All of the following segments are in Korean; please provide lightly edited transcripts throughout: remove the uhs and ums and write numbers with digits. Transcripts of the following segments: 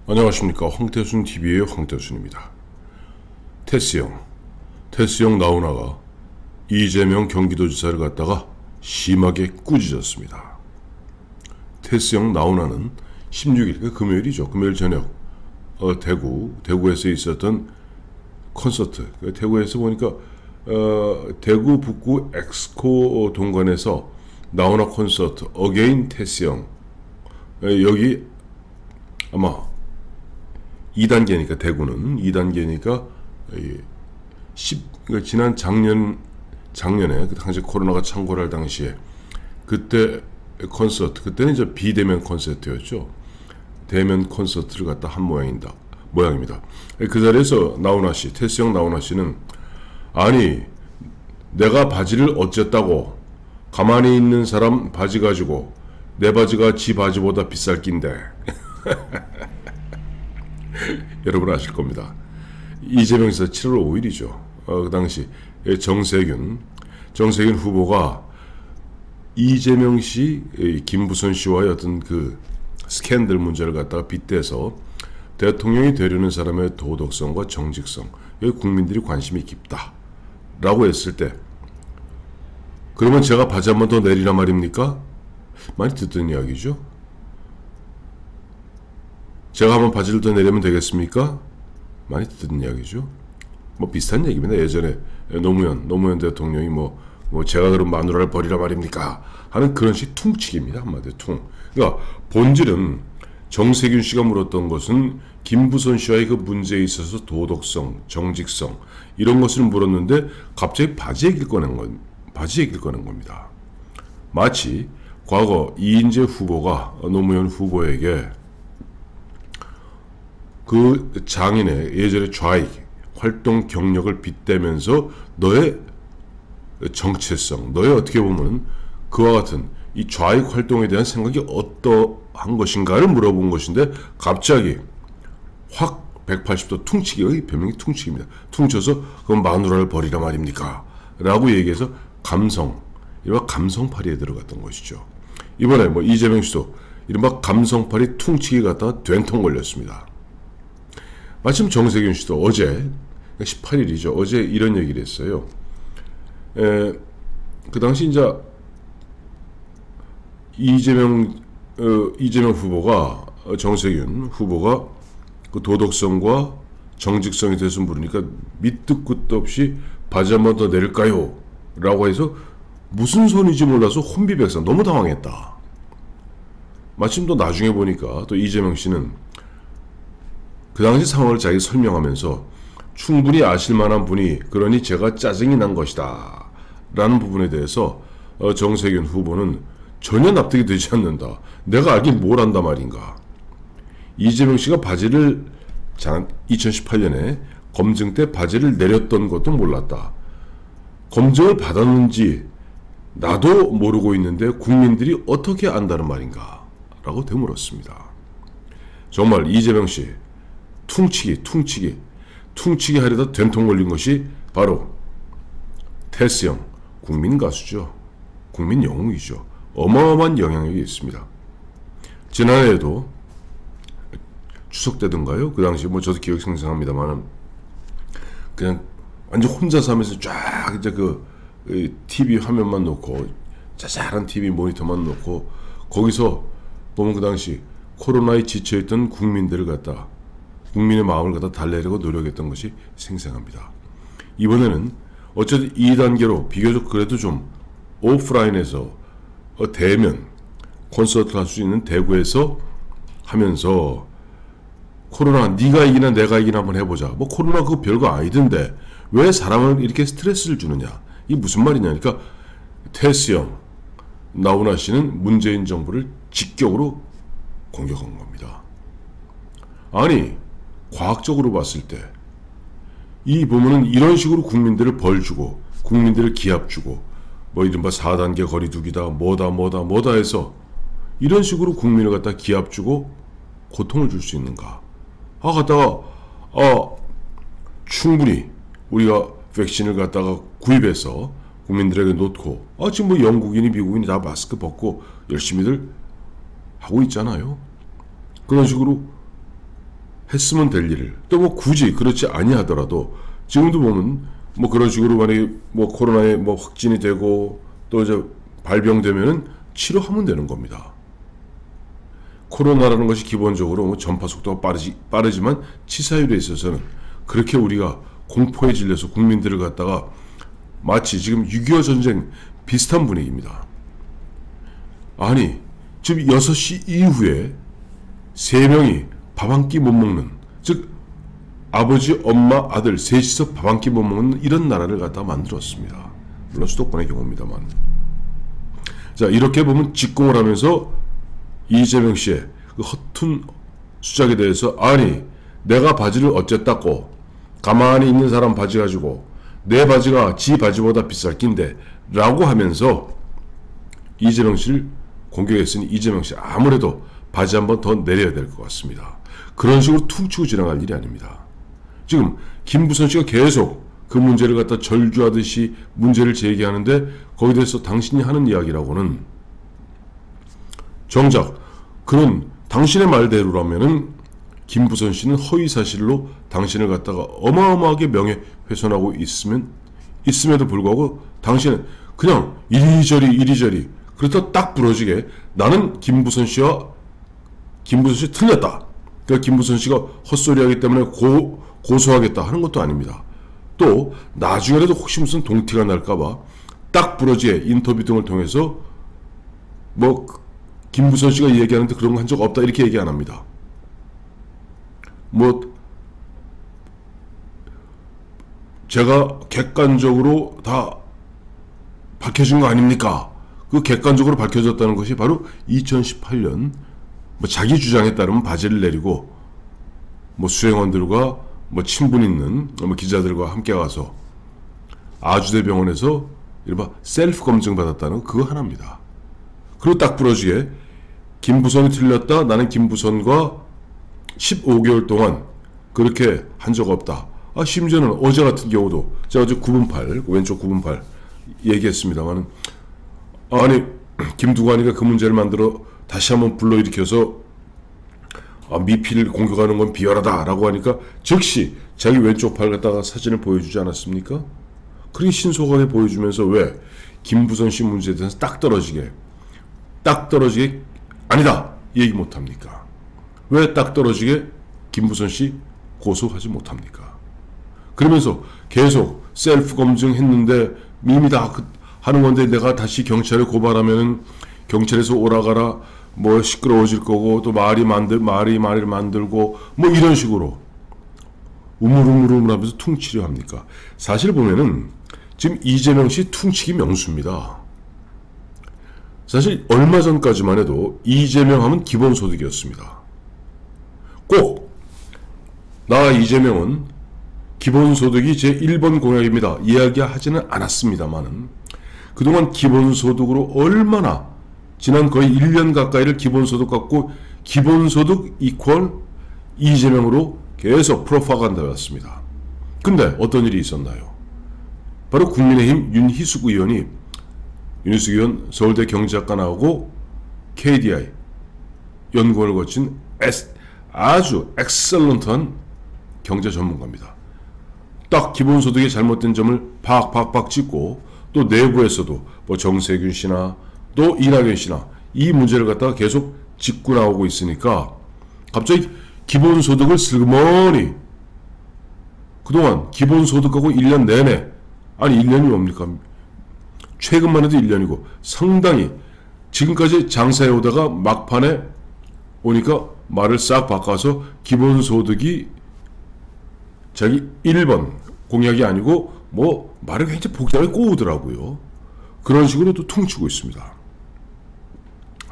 안녕하십니까. 황태순TV의 황태순입니다. 테스형 나훈아가 이재명 경기도지사를 갖다가 심하게 꾸짖었습니다. 테스형 나훈아는 16일, 금요일이죠. 금요일 저녁 대구에서 있었던 콘서트, 대구에서 보니까 대구 북구 엑스코 동관에서 나훈아 콘서트 어게인 테스형, 여기 아마 2단계니까 대구는 2단계니까 지난 작년에 그 당시 코로나가 창궐할 당시에 그때 콘서트, 그때는 이제 비대면 콘서트였죠. 대면 콘서트를 갖다 한 모양입니다. 그 자리에서 테스형 나훈아 씨는 아니 내가 바지를 어쨌다고, 가만히 있는 사람 바지 가지고 내 바지가 지 바지보다 비쌀 낀데 여러분 아실 겁니다. 이재명 지사 7월 5일이죠. 그 당시 정세균 후보가 이재명 씨, 김부선 씨와의 어떤 그 스캔들 문제를 갖다가 빗대서 대통령이 되려는 사람의 도덕성과 정직성, 여기 국민들이 관심이 깊다라고 했을 때, 그러면 제가 바지 한 번 더 내리라 말입니까? 많이 듣던 이야기죠. 제가 한번 바지를 더 내리면 되겠습니까? 많이 듣는 이야기죠. 뭐 비슷한 얘기입니다. 예전에 노무현 대통령이 뭐 제가 그럼 마누라를 버리라 말입니까? 하는 그런 식 퉁치기입니다. 한마디로 퉁. 그러니까 본질은 정세균 씨가 물었던 것은 김부선 씨와의 그 문제에 있어서 도덕성, 정직성 이런 것을 물었는데 갑자기 바지 얘기를 꺼낸 겁니다. 마치 과거 이인재 후보가 노무현 후보에게 그 장인의 예전의 좌익 활동 경력을 빗대면서 너의 정체성, 너의 어떻게 보면 그와 같은 이 좌익 활동에 대한 생각이 어떠한 것인가를 물어본 것인데, 갑자기 확 180도 퉁치기, 별명이 퉁치기입니다. 퉁쳐서 그럼 마누라를 버리라 말입니까? 라고 얘기해서 이른바 감성팔이에 들어갔던 것이죠. 이번에 이재명 씨도 이른바 감성팔이 퉁치기 갖다가 된통 걸렸습니다. 마침 정세균 씨도 어제 18일이죠. 어제 이런 얘기를 했어요. 그 당시 이제 이재명 후보가, 정세균 후보가 그 도덕성과 정직성에 대해서 물으니까 밑도 끝도 없이 바지 한 번 더 내릴까요? 라고 해서 무슨 소리인지 몰라서 혼비백산, 너무 당황했다. 마침 또 나중에 보니까 또 이재명 씨는 그 당시 상황을 자기 설명하면서 충분히 아실 만한 분이 그러니 제가 짜증이 난 것이다 라는 부분에 대해서 정세균 후보는 전혀 납득이 되지 않는다. 내가 알긴 뭘 안다 말인가. 이재명 씨가 바지를 2018년에 검증 때 바지를 내렸던 것도 몰랐다. 검증을 받았는지 나도 모르고 있는데 국민들이 어떻게 안다는 말인가 라고 되물었습니다. 정말 이재명 씨 퉁치기 하려다 된통 걸린 것이 바로 테스형, 국민 가수죠. 국민 영웅이죠. 어마어마한 영향력이 있습니다. 지난해에도 추석 때든가요? 그 당시 저도 기억 생생합니다만 그냥 완전 혼자서 하면서 쫙 이제 그 TV 화면만 놓고, 짜잘한 TV 모니터만 놓고 거기서 보면 그 당시 코로나에 지쳐있던 국민의 마음을 갖다 달래려고 노력했던 것이 생생합니다. 이번에는 어쨌든 2단계로 비교적 그래도 좀 오프라인에서 대면 콘서트를 할 수 있는 대구에서 하면서 코로나 네가 이기나 내가 이기나 한번 해보자. 코로나 그거 별거 아니던데 왜 사람을 이렇게 스트레스를 주느냐. 이게 무슨 말이냐. 그러니까 테스형 나훈아 씨는 문재인 정부를 직격으로 공격한 겁니다. 아니 과학적으로 봤을 때 이 부분은 이런 식으로 국민들을 벌주고 국민들을 기합주고 이른바 4단계 거리두기다 뭐다 해서 이런 식으로 국민을 갖다 기합주고 고통을 줄 수 있는가. 충분히 우리가 백신을 갖다가 구입해서 국민들에게 놓고 지금 영국인이 미국인이 다 마스크 벗고 열심히들 하고 있잖아요. 그런 식으로 했으면 될 일을 또 뭐 굳이 그렇지 아니하더라도 지금도 보면 뭐 그런 식으로 만약에 뭐 코로나에 뭐 확진이 되고 또 이제 발병되면은 치료하면 되는 겁니다. 코로나라는 것이 기본적으로 뭐 전파 속도가 빠르지만 치사율에 있어서는 그렇게 우리가 공포에 질려서 국민들을 갖다가 마치 지금 6.25 전쟁 비슷한 분위기입니다. 아니 지금 6시 이후에 3명이 밥 한 끼 못 먹는, 즉 아버지, 엄마, 아들 셋이서 밥 한 끼 못 먹는 이런 나라를 갖다 만들었습니다. 물론 수도권의 경우입니다만. 자, 이렇게 보면 직공을 하면서 이재명 씨의 그 허튼 수작에 대해서 아니 내가 바지를 어쨌다고 가만히 있는 사람 바지 가지고 내 바지가 지 바지보다 비쌀 낀데 라고 하면서 이재명 씨를 공격했으니 이재명 씨 아무래도 바지 한번 더 내려야 될 것 같습니다. 그런 식으로 퉁치고 지나갈 일이 아닙니다. 지금 김부선 씨가 계속 그 문제를 갖다 절규하듯이 문제를 제기하는데 거기에 대해서 당신이 하는 이야기라고는 정작 그런 당신의 말대로라면은 김부선 씨는 허위사실로 당신을 갖다가 어마어마하게 명예훼손하고 있음에도 불구하고 당신은 그냥 이리저리 그렇다 딱 부러지게 나는 김부선 씨 틀렸다. 그러니까 김부선 씨가 헛소리하기 때문에 고소하겠다 하는 것도 아닙니다. 또 나중에라도 혹시 무슨 동티가 날까봐 딱 부러지게 인터뷰 등을 통해서 뭐 김부선 씨가 얘기하는데 그런 거 한 적 없다 이렇게 얘기 안 합니다. 뭐 제가 객관적으로 다 밝혀진 거 아닙니까? 그 객관적으로 밝혀졌다는 것이 바로 2018년 뭐 자기 주장에 따르면 바지를 내리고 뭐 수행원들과 뭐 친분 있는 뭐 기자들과 함께 가서 아주대병원에서 이른바 셀프 검증 받았다는 그거 하나입니다. 그리고 딱 부러지게 김부선이 틀렸다. 나는 김부선과 15개월 동안 그렇게 한 적 없다. 심지어는 어제 같은 경우도 제가 어제 9분 8, 왼쪽 9분 8 얘기했습니다만 아니 김두관이가 그 문제를 만들어 다시 한번 불러일으켜서 미필을 공격하는 건 비열하다 라고 하니까 즉시 자기 왼쪽 팔 갖다가 사진을 보여주지 않았습니까? 그렇게 신속하게 보여주면서 왜 김부선 씨 문제에 대해서 딱 떨어지게 아니다 얘기 못합니까? 왜 딱 떨어지게 김부선 씨 고소하지 못합니까? 그러면서 계속 셀프 검증했는데 이미 다 하는 건데 내가 다시 경찰에 고발하면은 경찰에서 오라가라 뭐 시끄러워질 거고 또 말이 만들고 뭐 이런 식으로 우물우물하면서 퉁치려 합니까? 사실 보면은 지금 이재명 씨 퉁치기 명수입니다. 사실 얼마 전까지만 해도 이재명 하면 기본소득이었습니다. 꼭 나 이재명은 기본소득이 제1번 공약입니다. 이야기하지는 않았습니다만은 그동안 기본소득으로 얼마나 지난 거의 1년 가까이를 기본소득 갖고 기본소득 이퀄 이재명으로 계속 프로파간다였습니다. 근데 어떤 일이 있었나요? 바로 국민의힘 윤희숙 의원 서울대 경제학과 나오고 KDI 연구원을 거친 아주 엑셀런트한 경제 전문가입니다. 딱 기본소득의 잘못된 점을 팍팍팍 짚고 또 내부에서도 뭐 정세균 씨나 또 이낙연 씨나 이 문제를 갖다가 계속 짚고 나오고 있으니까 갑자기 기본소득을 슬그머니 그동안 기본소득하고 1년 내내 아니 1년이 뭡니까? 최근만 해도 1년이고 상당히 지금까지 장사해 오다가 막판에 오니까 말을 싹 바꿔서 기본소득이 자기 1번 공약이 아니고 뭐 말을 굉장히 복잡하게 꼬우더라고요. 그런 식으로 또 퉁치고 있습니다.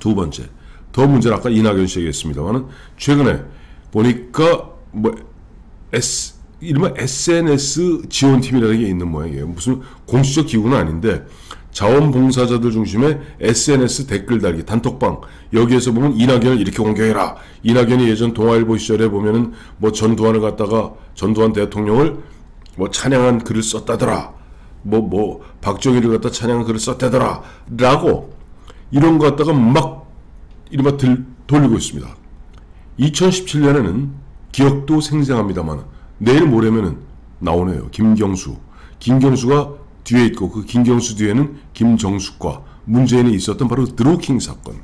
두 번째, 더 문제는 아까 이낙연 씨 얘기했습니다만은 최근에 보니까 뭐 이른바 SNS 지원팀이라는 게 있는 모양이에요. 무슨 공식적 기구는 아닌데 자원봉사자들 중심의 SNS 댓글 달기 단톡방 여기에서 보면 이낙연을 이렇게 공격해라. 이낙연이 예전 동아일보 시절에 보면은 뭐 전두환을 갖다가 전두환 대통령을 뭐 찬양한 글을 썼다더라. 뭐 박정희를 갖다 찬양한 글을 썼다더라. 라고 이런 거 갖다가 막 이른바 돌리고 있습니다. 2017년에는 기억도 생생합니다만 내일 모레면은 나오네요. 김경수가 뒤에 있고 그 김경수 뒤에는 김정숙과 문재인이 있었던 바로 드루킹 사건.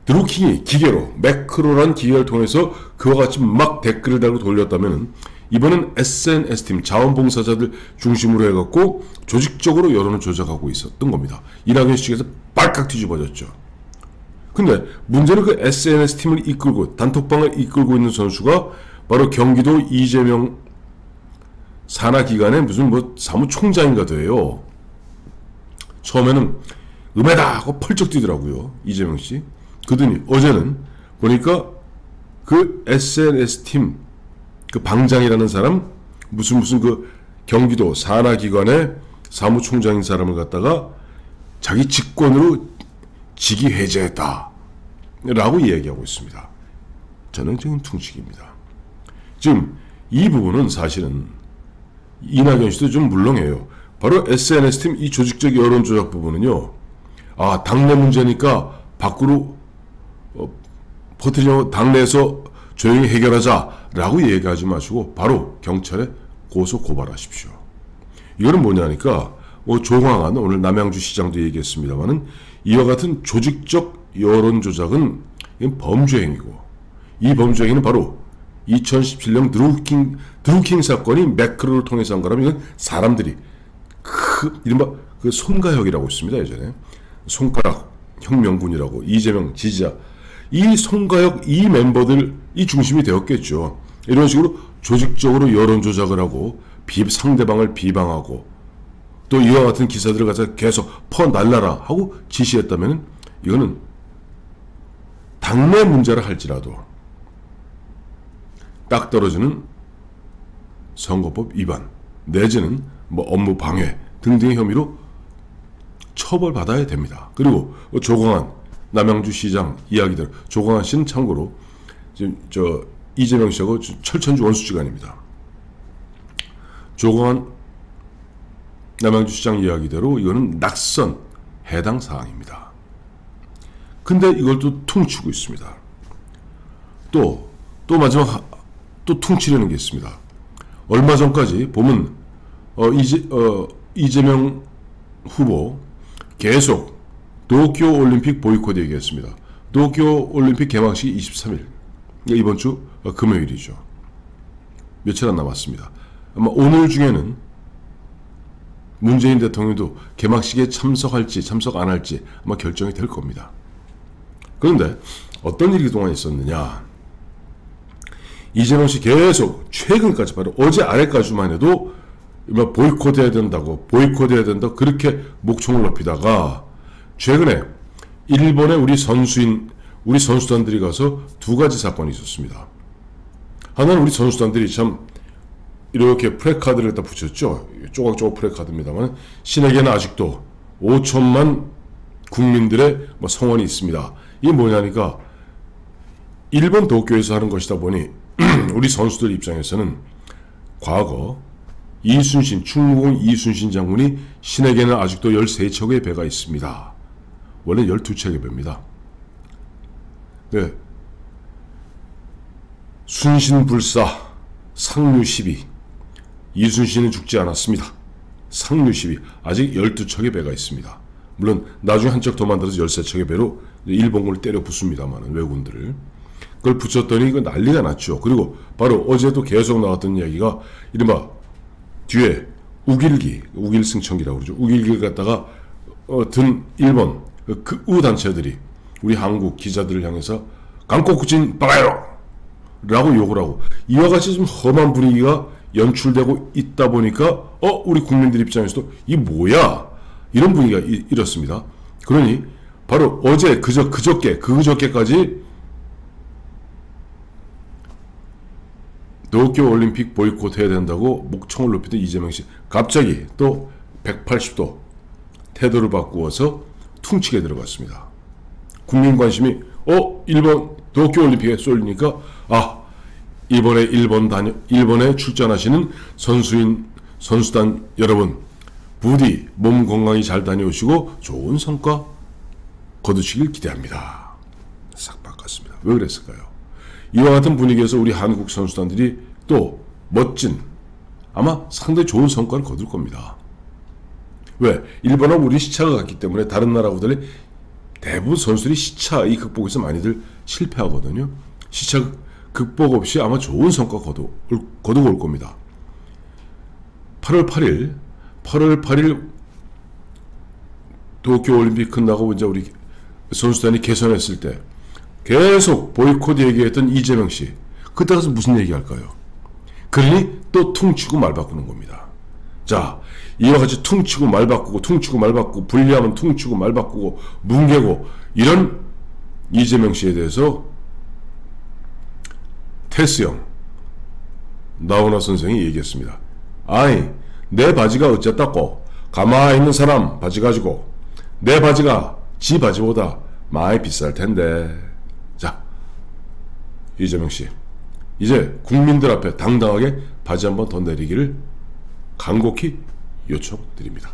드루킹이 기계로 매크로란 기계를 통해서 그와 같이 막 댓글을 달고 돌렸다면 이번엔 SNS팀 자원봉사자들 중심으로 해갖고 조직적으로 여론을 조작하고 있었던 겁니다. 이낙연 측에서 빨칵 뒤집어졌죠. 근데 문제는 그 SNS팀을 이끌고 단톡방을 이끌고 있는 선수가 바로 경기도 이재명 산하기관의 무슨 뭐 사무총장인가 돼요. 처음에는 음해다 하고 펄쩍 뛰더라고요. 이재명 씨. 그러더니 어제는 보니까 그 SNS팀 그 방장이라는 사람 무슨 그 경기도 산하기관의 사무총장인 사람을 갖다가 자기 직권으로 직위 해제했다 라고 이야기하고 있습니다. 전형적인 퉁치기입니다. 지금 이 부분은 사실은 이낙연 씨도 좀 물렁해요. 바로 SNS팀 이 조직적 여론조작 부분은요. 아, 당내 문제니까 밖으로 퍼뜨리려고 당내에서 조용히 해결하자라고 얘기하지 마시고 바로 경찰에 고소 고발하십시오. 이거는 뭐냐니까 조광한 오늘 남양주 시장도 얘기했습니다만은 이와 같은 조직적 여론조작은 범죄 행위고 이 범죄 행위는 바로 2017년 드루킹 사건이 매크로를 통해서 한 거라면 이건 사람들이 이른바 그 손가혁이라고 있습니다. 예전에 손가락 혁명군이라고 이재명 지지자 이 손가혁 이 멤버들이 중심이 되었겠죠. 이런 식으로 조직적으로 여론 조작을 하고 상대방을 비방하고 또 이와 같은 기사들을 가서 계속 퍼날라라 하고 지시했다면 이거는 당내 문제라 할지라도 딱 떨어지는 선거법 위반 내지는 뭐 업무 방해 등등의 혐의로 처벌받아야 됩니다. 그리고 조광한 남양주 시장 이야기대로 조광한 씨는 참고로 지금 이재명 씨하고 철천지 원수지간입니다. 조광한 남양주 시장 이야기대로 이거는 낙선 해당 사항입니다. 근데 이걸 또 퉁치고 있습니다. 또 마지막 또 퉁치려는 게 있습니다. 얼마 전까지 보면 이재명 후보 계속 도쿄올림픽 보이콧 얘기했습니다. 도쿄올림픽 개막식이 23일 이번 주 금요일이죠. 며칠 안 남았습니다. 아마 오늘 중에는 문재인 대통령도 개막식에 참석할지 참석 안 할지 아마 결정이 될 겁니다. 그런데 어떤 일이 그동안 있었느냐. 이재명 씨 계속 최근까지 바로 어제 아래까지만 해도 보이콧해야 된다고 그렇게 목청을 높이다가 최근에 일본에 우리 선수단들이 가서 두 가지 사건이 있었습니다. 하나는 우리 선수단들이 참 이렇게 프레카드를 다 붙였죠. 조각조각 프레카드입니다만 신에게는 아직도 5천만 국민들의 성원이 있습니다. 이게 뭐냐니까 일본 도쿄에서 하는 것이다 보니 우리 선수들 입장에서는 과거 충무공 이순신 장군이 신에게는 아직도 13척의 배가 있습니다. 원래 12척의 배입니다. 네. 순신불사 상류12 이순신은 죽지 않았습니다. 상류12 아직 12척의 배가 있습니다. 물론 나중에 한 척 더 만들어서 13척의 배로 일본군을 때려 부숩니다만 외군들을 그걸 붙였더니 이거 난리가 났죠. 그리고 바로 어제도 계속 나왔던 이야기가 이른바 뒤에 우길승천기라고 그러죠. 우길기를 갖다가 든 일본 극우 단체들이 우리 한국 기자들을 향해서 강코쿠진 바가요! 라고 욕을 하고 이와 같이 좀 험한 분위기가 연출되고 있다 보니까 우리 국민들 입장에서도 이 뭐야? 이런 분위기가 이렇습니다. 그러니 바로 어제 그저께까지 도쿄올림픽 보이콧 해야 된다고 목청을 높이던 이재명 씨 갑자기 또 180도 태도를 바꾸어서 퉁치게 들어갔습니다. 국민 관심이 일본 도쿄올림픽에 쏠리니까 이번에 일본에 출전하시는 선수단 여러분 부디 몸 건강히 잘 다녀오시고 좋은 성과 거두시길 기대합니다. 싹 바꿨습니다. 왜 그랬을까요? 이와 같은 분위기에서 우리 한국 선수단들이 또 멋진, 아마 상당히 좋은 성과를 거둘 겁니다. 왜? 일본하고 우리 시차가 같기 때문에 다른 나라하고 달리 대부분 선수들이 시차 이 극복에서 많이들 실패하거든요. 시차 극복 없이 아마 좋은 성과 거두고 올 겁니다. 8월 8일 도쿄올림픽 끝나고 이제 우리 선수단이 개선했을 때 계속 보이콧 얘기했던 이재명 씨, 그때 가서 무슨 얘기할까요? 그러니 또 퉁치고 말 바꾸는 겁니다. 자, 이와 같이 퉁치고 말 바꾸고 불리하면 퉁치고 말 바꾸고 뭉개고 이런 이재명 씨에 대해서 테스형 나훈아 선생이 얘기했습니다. 아이, 내 바지가 어쨌다고 가만히 있는 사람 바지 가지고 내 바지가 지 바지보다 많이 비쌀 텐데. 자, 이재명 씨, 이제 국민들 앞에 당당하게 바지 한번 더 내리기를 간곡히 요청드립니다.